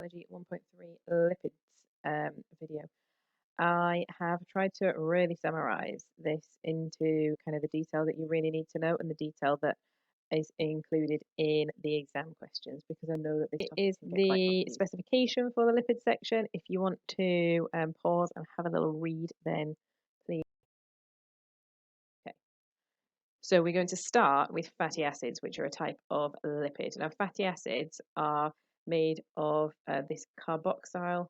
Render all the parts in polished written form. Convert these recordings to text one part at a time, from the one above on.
Biology 1.3 Lipids video. I have tried to really summarize this into kind of the detail that you really need to know and the detail that is included in the exam questions, because I know that this topic is the specification for the lipid section. If you want to pause and have a little read, then please. Okay. So we're going to start with fatty acids, which are a type of lipid. Now, fatty acids are made of this carboxyl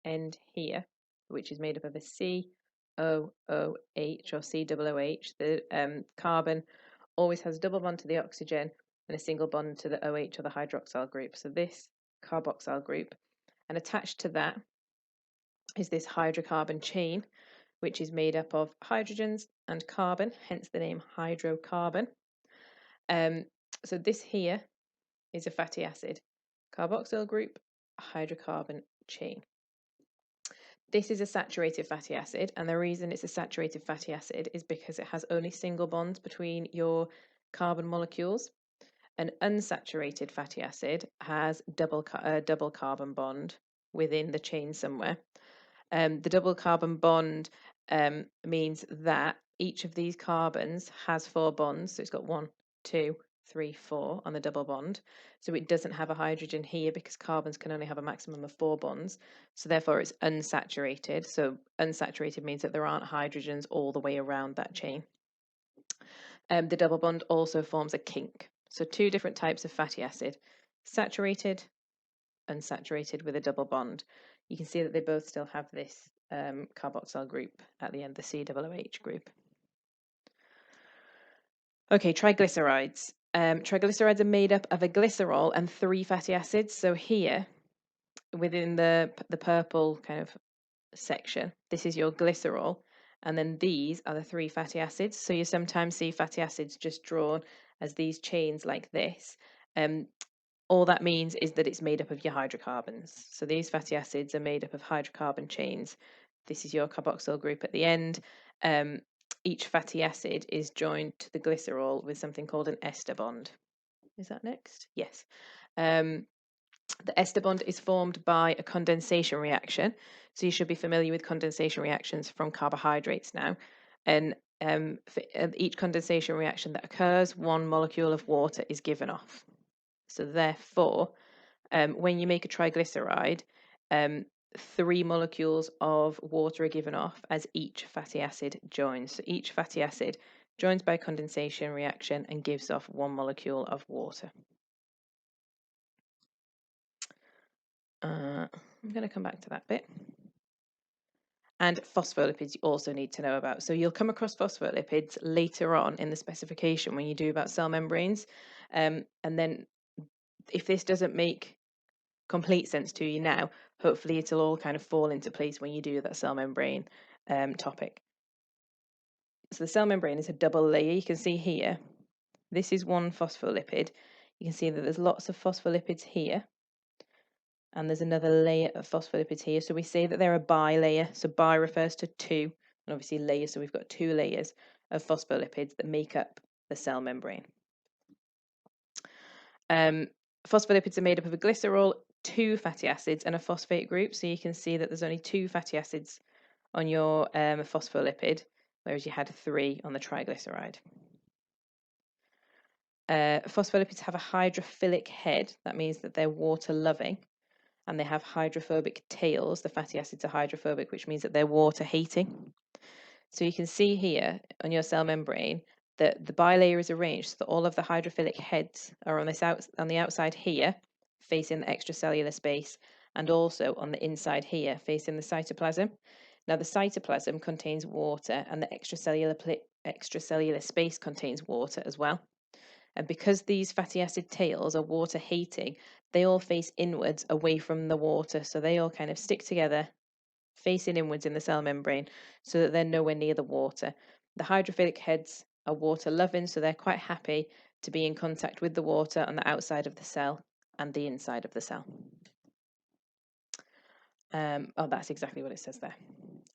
end here, which is made up of a COOH or COOH. The carbon always has a double bond to the oxygen and a single bond to the OH or the hydroxyl group. So this carboxyl group, and attached to that is this hydrocarbon chain, which is made up of hydrogens and carbon, hence the name hydrocarbon. So this here is a fatty acid, carboxyl group, hydrocarbon chain. This is a saturated fatty acid, and the reason it's a saturated fatty acid is because it has only single bonds between your carbon molecules. An unsaturated fatty acid has double carbon bond within the chain somewhere. The double carbon bond means that each of these carbons has 4 bonds. So it's got 1, 2, 3, 4 on the double bond. So it doesn't have a hydrogen here because carbons can only have a maximum of 4 bonds. So therefore it's unsaturated. So unsaturated means that there aren't hydrogens all the way around that chain. The double bond also forms a kink. So 2 different types of fatty acid: saturated, unsaturated with a double bond. You can see that they both still have this carboxyl group at the end, the COOH group. Okay, triglycerides. Triglycerides are made up of a glycerol and 3 fatty acids. So here, within the purple kind of section, this is your glycerol, and then these are the 3 fatty acids. So you sometimes see fatty acids just drawn as these chains like this. All that means is that it's made up of your hydrocarbons. So these fatty acids are made up of hydrocarbon chains. This is your carboxyl group at the end. Each fatty acid is joined to the glycerol with something called an ester bond. Is that next? Yes. The ester bond is formed by a condensation reaction. So you should be familiar with condensation reactions from carbohydrates now. And for each condensation reaction that occurs, 1 molecule of water is given off. So therefore, when you make a triglyceride, 3 molecules of water are given off as each fatty acid joins. So each fatty acid joins by condensation reaction and gives off 1 molecule of water. I'm going to come back to that bit. And phospholipids you also need to know about. So you'll come across phospholipids later on in the specification when you do about cell membranes. And then if this doesn't make complete sense to you now, hopefully it'll all kind of fall into place when you do that cell membrane topic. So the cell membrane is a double layer. You can see here, this is one phospholipid. You can see that there's lots of phospholipids here, and there's another layer of phospholipids here. So we say that they're a bilayer. So bi refers to 2, and obviously layer, so we've got 2 layers of phospholipids that make up the cell membrane. Phospholipids are made up of a glycerol, 2 fatty acids, and a phosphate group. So you can see that there's only 2 fatty acids on your phospholipid, whereas you had 3 on the triglyceride. Phospholipids have a hydrophilic head. That means that they're water-loving, and they have hydrophobic tails. The fatty acids are hydrophobic, which means that they're water-hating. So you can see here on your cell membrane that the bilayer is arranged so that all of the hydrophilic heads are on the outside here, facing the extracellular space, and also on the inside here, facing the cytoplasm. Now the cytoplasm contains water, and the extracellular space contains water as well. And because these fatty acid tails are water-hating, they all face inwards away from the water. So they all kind of stick together, facing inwards in the cell membrane, so that they're nowhere near the water. The hydrophilic heads are water-loving, so they're quite happy to be in contact with the water on the outside of the cell and the inside of the cell. Oh, that's exactly what it says there.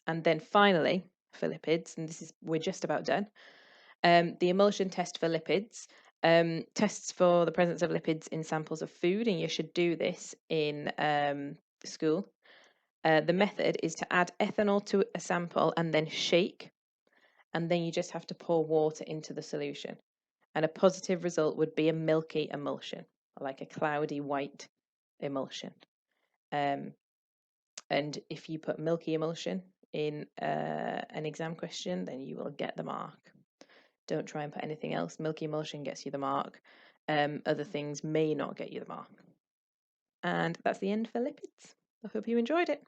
And then finally, for lipids, and we're just about done. The emulsion test for lipids Tests for the presence of lipids in samples of food, and you should do this in school. The method is to add ethanol to a sample and then shake, and then you just have to pour water into the solution. And a positive result would be a milky emulsion, like a cloudy white emulsion. And if you put milky emulsion in an exam question, then you will get the mark. Don't try and put anything else. Milky emulsion gets you the mark. Other things may not get you the mark. And that's the end for lipids. I hope you enjoyed it.